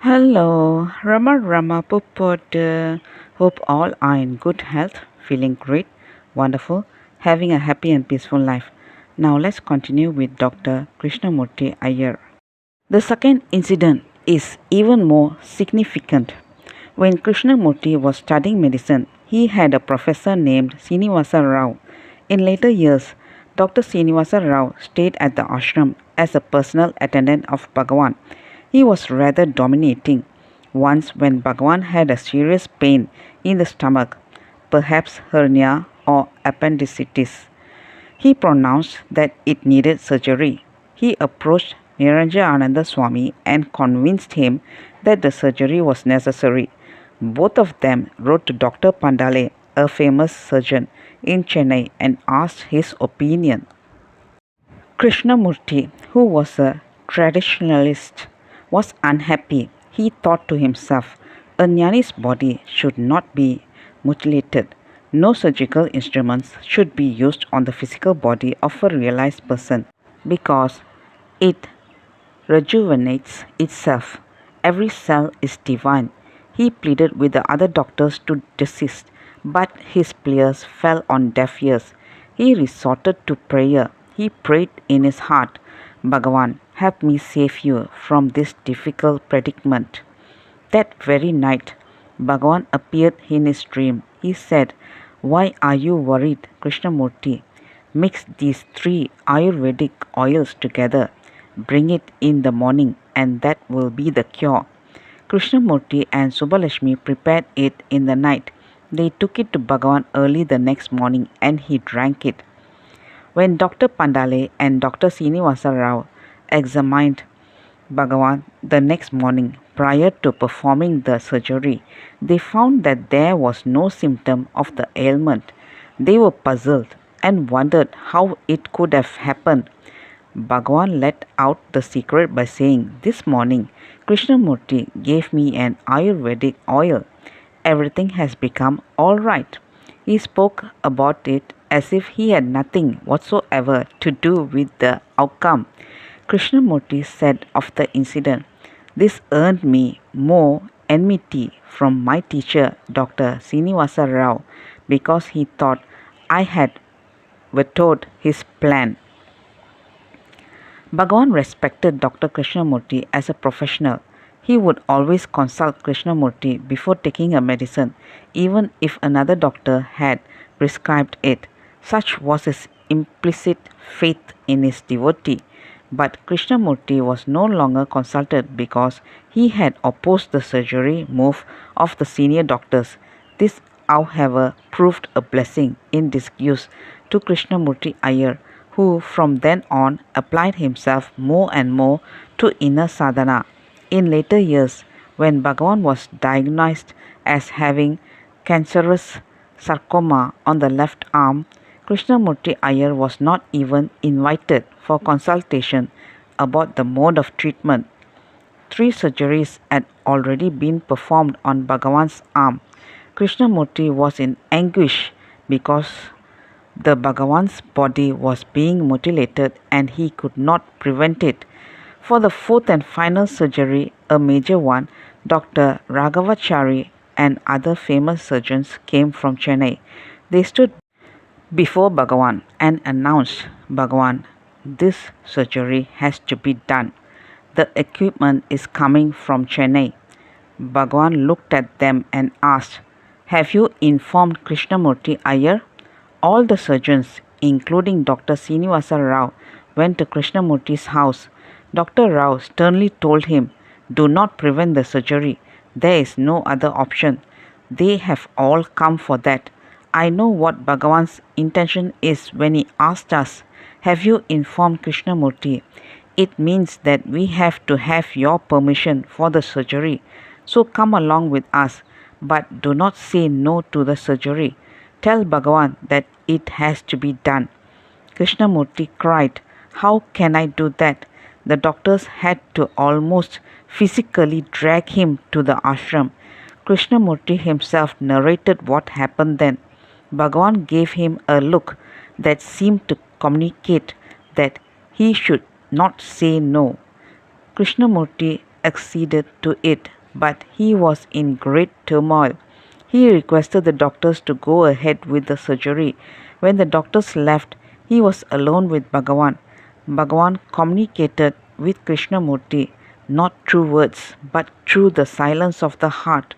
Hello, Rama Puput. Hope all are in good health, feeling great, wonderful, having a happy and peaceful life. Now let's continue with Dr. Krishnamurti Iyer. The second incident is even more significant. When Krishnamurti was studying medicine, he had a professor named Srinivasa Rao. In later years, Dr. Srinivasa Rao stayed at the ashram as a personal attendant of Bhagavan. He was rather dominating. Once, when Bhagavan had a serious pain in the stomach, perhaps hernia or appendicitis, he pronounced that it needed surgery. He approached Niranjananda Swami and convinced him that the surgery was necessary. Both of them wrote to Dr. Pandale, a famous surgeon in Chennai, and asked his opinion. Krishnamurti, who was a traditionalist, was unhappy. He thought to himself, a Jnani's body should not be mutilated. No surgical instruments should be used on the physical body of a realized person because it rejuvenates itself. Every cell is divine. He pleaded with the other doctors to desist, but his pleas fell on deaf ears. He resorted to prayer. He prayed in his heart, Bhagavan, help me save you from this difficult predicament. That very night, Bhagavan appeared in his dream. He said, why are you worried, Krishnamurti? Mix these three Ayurvedic oils together. Bring it in the morning, and that will be the cure. Krishnamurti and Subbalakshmi prepared it in the night. They took it to Bhagavan early the next morning, and he drank it. When Dr. Pandale and Dr. Srinivasa Rao examined Bhagavan the next morning prior to performing the surgery, they found that there was no symptom of the ailment. They were puzzled and wondered how it could have happened. Bhagavan let out the secret by saying, this morning Krishnamurti gave me an Ayurvedic oil. Everything has become all right. He spoke about it as if he had nothing whatsoever to do with the outcome. Krishnamurti said of the incident, this earned me more enmity from my teacher, Dr. Srinivasa Rao, because he thought I had vetoed his plan. Bhagavan respected Dr. Krishnamurti as a professional. He would always consult Krishnamurti before taking a medicine, even if another doctor had prescribed it. Such was his implicit faith in his devotee. But Krishnamurti was no longer consulted because he had opposed the surgery move of the senior doctors. This, however, proved a blessing in disguise to Krishnamurti Iyer, who from then on applied himself more and more to inner sadhana. In later years, when Bhagavan was diagnosed as having cancerous sarcoma on the left arm, Krishnamurti Iyer was not even invited for consultation about the mode of treatment. 3 surgeries had already been performed on Bhagavan's arm. Krishnamurti was in anguish because the Bhagavan's body was being mutilated and he could not prevent it. For the 4th and final surgery, a major one, Dr. Raghavachari and other famous surgeons came from Chennai. They stood before Bhagavan and announced, Bhagavan, this surgery has to be done. The equipment is coming from Chennai. Bhagavan looked at them and asked, have you informed Krishnamurti Iyer? All the surgeons, including Dr. Srinivasa Rao, went to Krishnamurti's house. Dr. Rao sternly told him, do not prevent the surgery. There is no other option. They have all come for that. I know what Bhagavan's intention is when he asked us, have you informed Krishnamurti? It means that we have to have your permission for the surgery. So come along with us, but do not say no to the surgery. Tell Bhagavan that it has to be done. Krishnamurti cried, how can I do that? The doctors had to almost physically drag him to the ashram. Krishnamurti himself narrated what happened then. Bhagavan gave him a look that seemed to communicate that he should not say no. Krishnamurti acceded to it, but he was in great turmoil. He requested the doctors to go ahead with the surgery. When the doctors left, he was alone with Bhagavan. Bhagavan communicated with Krishnamurti not through words but through the silence of the heart.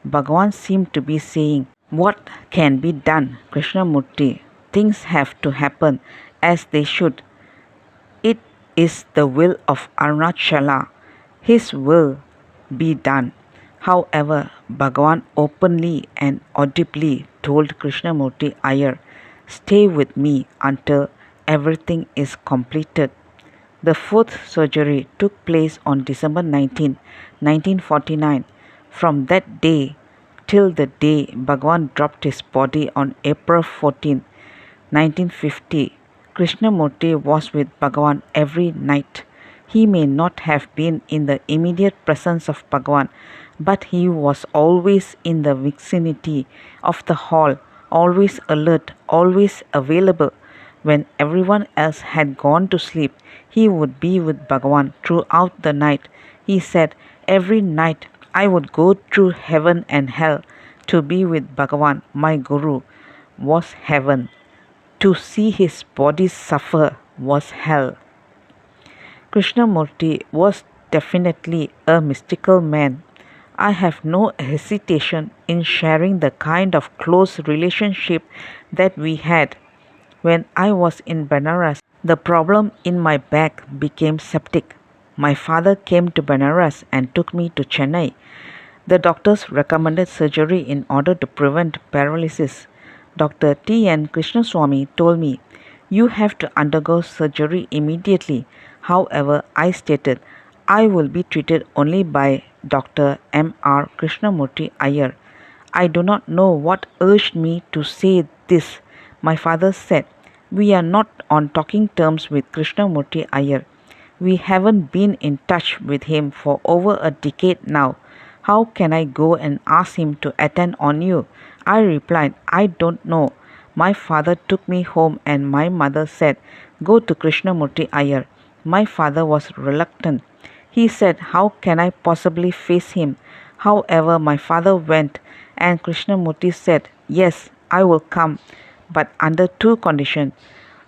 Bhagavan seemed to be saying, "What can be done, Krishnamurti? Things have to happen as they should. It is the will of Arunachala. His will be done." However, Bhagavan openly and audibly told Krishnamurti Iyer, "Stay with me until everything is completed." The fourth surgery took place on December 19, 1949. From that day till the day Bhagavan dropped his body on April 14, 1950, Krishnamurti was with Bhagavan every night. He may not have been in the immediate presence of Bhagavan, but he was always in the vicinity of the hall, always alert, always available. When everyone else had gone to sleep, he would be with Bhagavan throughout the night. He said, "Every night I would go through heaven and hell to be with Bhagavan. My Guru was heaven. To see his body suffer was hell." Krishnamurti was definitely a mystical man. I have no hesitation in sharing the kind of close relationship that we had. When I was in Benares, the problem in my back became septic. My father came to Benares and took me to Chennai. The doctors recommended surgery in order to prevent paralysis. Dr. T.N. Krishnaswamy told me, "You have to undergo surgery immediately." However, I stated, "I will be treated only by Dr. M.R. Krishnamurti Iyer." I do not know what urged me to say this. My father said, "We are not on talking terms with Krishnamurti Iyer. We haven't been in touch with him for over a decade now. How can I go and ask him to attend on you?" I replied, "I don't know." My father took me home and my mother said, "Go to Krishnamurti Iyer." My father was reluctant. He said, "How can I possibly face him?" However, my father went and Krishnamurti said, "Yes, I will come, but under two conditions.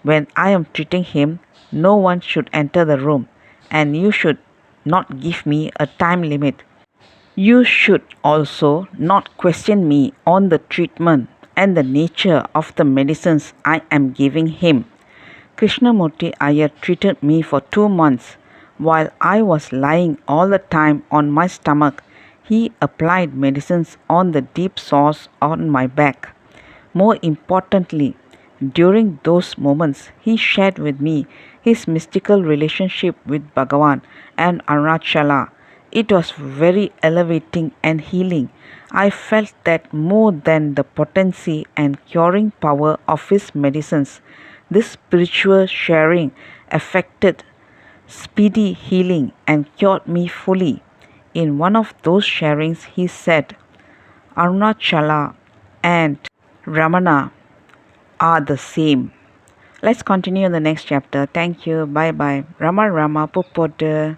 When I am treating him, no one should enter the room, and you should not give me a time limit. You should also not question me on the treatment and the nature of the medicines I am giving him." Krishnamurti Iyer treated me for 2 months. While I was lying all the time on my stomach, he applied medicines on the deep sores on my back. More importantly, during those moments, he shared with me his mystical relationship with Bhagavan and Arunachala. It was very elevating and healing. I felt that more than the potency and curing power of his medicines, this spiritual sharing affected speedy healing and cured me fully. In one of those sharings, he said, "Arunachala and Ramana are the same." Let's continue in the next chapter. Thank you. Bye bye. Rama Rama Pupodu.